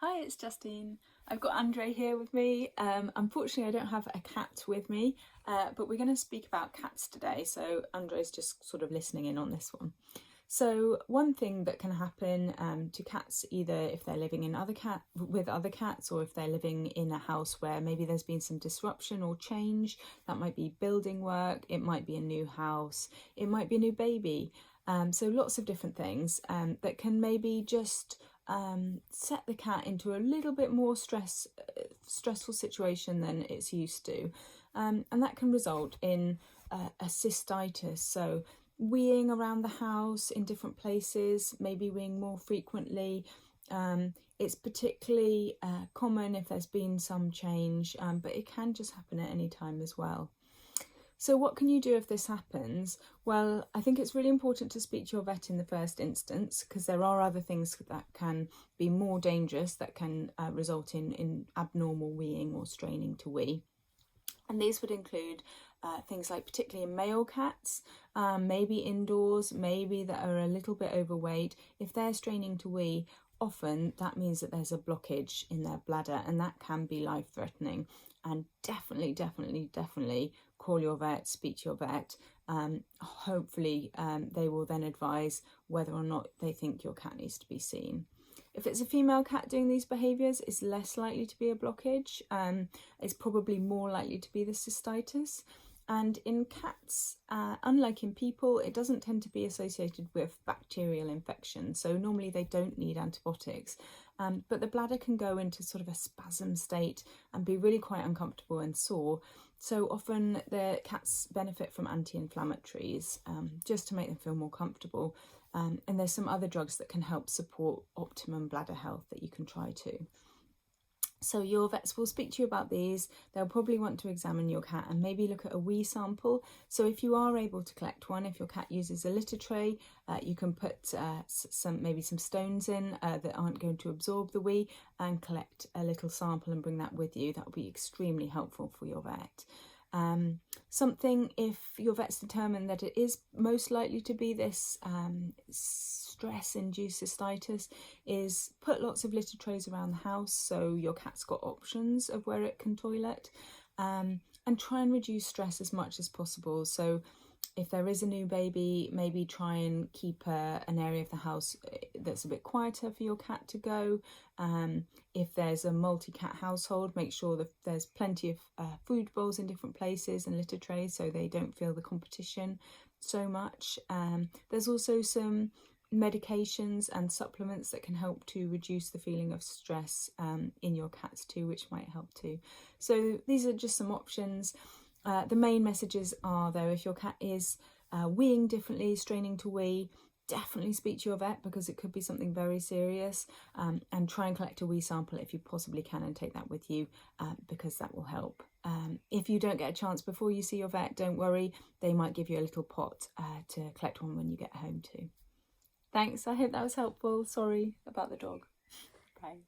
Hi, it's Justine. I've got Andre here with me. Unfortunately, I don't have a cat with me, but we're going to speak about cats today. So Andre's just sort of listening in on this one. So one thing that can happen to cats, either if they're living with other cats, or if they're living in a house where maybe there's been some disruption or change, that might be building work, it might be a new house, it might be a new baby. So lots of different things that can maybe just set the cat into a little bit more stressful situation than it's used to, and that can result in a cystitis. So weeing around the house in different places, maybe weeing more frequently. It's particularly common if there's been some change, but it can just happen at any time as well. So what can you do if this happens? Well, I think it's really important to speak to your vet in the first instance, because there are other things that can be more dangerous that can result in abnormal weeing or straining to wee. And these would include things like, particularly in male cats, maybe indoors, maybe that are a little bit overweight. If they're straining to wee, often that means that there's a blockage in their bladder, and that can be life-threatening. And definitely call your vet, speak to your vet. Hopefully they will then advise whether or not they think your cat needs to be seen. If it's a female cat doing these behaviours, it's less likely to be a blockage. It's probably more likely to be the cystitis. And in cats, unlike in people, it doesn't tend to be associated with bacterial infection. So normally they don't need antibiotics. But the bladder can go into sort of a spasm state and be really quite uncomfortable and sore. So often the cats benefit from anti-inflammatories just to make them feel more comfortable. And there's some other drugs that can help support optimum bladder health that you can try too. So your vets will speak to you about these. They'll probably want to examine your cat and maybe look at a wee sample. So if you are able to collect one, if your cat uses a litter tray, you can put maybe some stones in that aren't going to absorb the wee, and collect a little sample and bring that with you. That will be extremely helpful for your vet. Something, if your vet's determined that it is most likely to be this stress-induced cystitis, is put lots of litter trays around the house so your cat's got options of where it can toilet, and try and reduce stress as much as possible. So if there is a new baby, maybe try and keep an area of the house that's a bit quieter for your cat to go. If there's a multi-cat household, make sure that there's plenty of food bowls in different places and litter trays so they don't feel the competition so much. There's also some medications and supplements that can help to reduce the feeling of stress in your cats too, which might help too. So these are just some options. The main messages are, though, if your cat is weeing differently, straining to wee, definitely speak to your vet, because it could be something very serious, and try and collect a wee sample if you possibly can and take that with you, because that will help. If you don't get a chance before you see your vet, don't worry, they might give you a little pot to collect one when you get home too. Thanks, I hope that was helpful. Sorry about the dog. Bye.